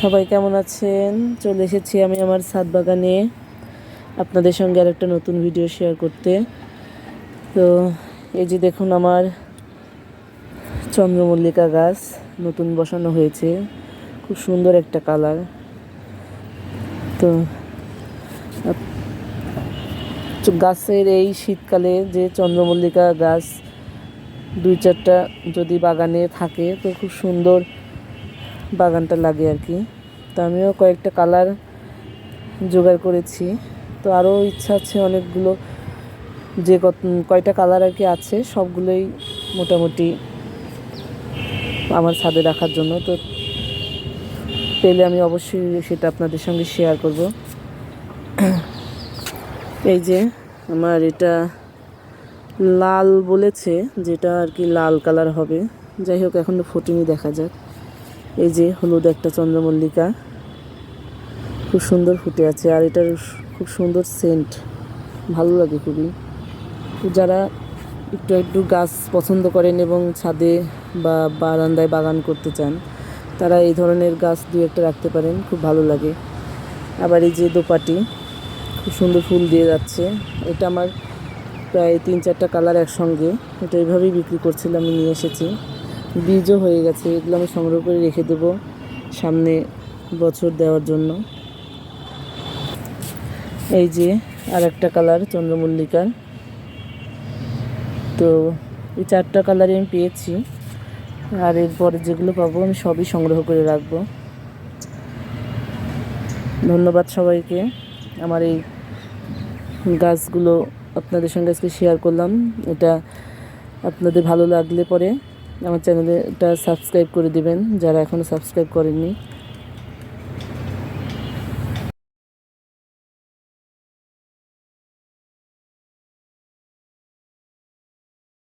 সবাই কেমন আছেন? চলে এসেছি আমি আমার ছাদ বাগানে আপনাদের সঙ্গে আর একটা নতুন ভিডিও শেয়ার করতে। তো এই যে দেখুন, আমার চন্দ্রমল্লিকা গাছ নতুন বসানো হয়েছে, খুব সুন্দর একটা কালার। তো গাছের এই শীতকালে যে চন্দ্রমল্লিকা গাছ 2-4টা যদি বাগানে থাকে তো খুব সুন্দর বাগানটা লাগে আর কি। তো আমিও কয়েকটা কালার জোগাড় করেছি, তো আরও ইচ্ছা আছে অনেকগুলো, যে কয়টা কালার আর কি আছে সবগুলোই মোটামুটি আমার ছাদে রাখার জন্য। তো পেলে আমি অবশ্যই সেটা আপনাদের সঙ্গে শেয়ার করব। এই যে আমার এটা লাল বলেছে, যেটা আর কি লাল কালার হবে, যাই হোক এখনও ফোটেনি, দেখা যাক। এই যে হলুদ একটা চন্দ্রমল্লিকা খুব সুন্দর ফুটে আছে, আর এটার খুব সুন্দর সেন্ট, ভালো লাগে খুবই। যারা একটু একটু গাছ পছন্দ করেন এবং ছাদে বা বারান্দায় বাগান করতে চান, তারা এই ধরনের গাছ 2-1টা রাখতে পারেন, খুব ভালো লাগে। আবার এই যে দোপাটি খুব সুন্দর ফুল দিয়ে যাচ্ছে, এটা আমার প্রায় 3-4টা কালার একসঙ্গে, এটা এইভাবেই বিক্রি করছিলাম, আমি নিয়ে এসেছি, বীজও হয়ে গেছে। এগুলো আমি সংগ্রহ করে রেখে দেবো সামনে বছর দেওয়ার জন্য। এই যে আর একটা কালার চন্দ্রমল্লিকার। তো এই 4টা কালারই আমি পেয়েছি, আর এরপরে যেগুলো পাবো আমি সবই সংগ্রহ করে রাখবো। ধন্যবাদ সবাইকে। আমার এই গাছগুলো আপনাদের সঙ্গে আজকে শেয়ার করলাম। এটা আপনাদের ভালো লাগলে পরে আমার চ্যানেলটা সাবস্ক্রাইব করে দিবেন, যারা এখনও সাবস্ক্রাইব করেননি।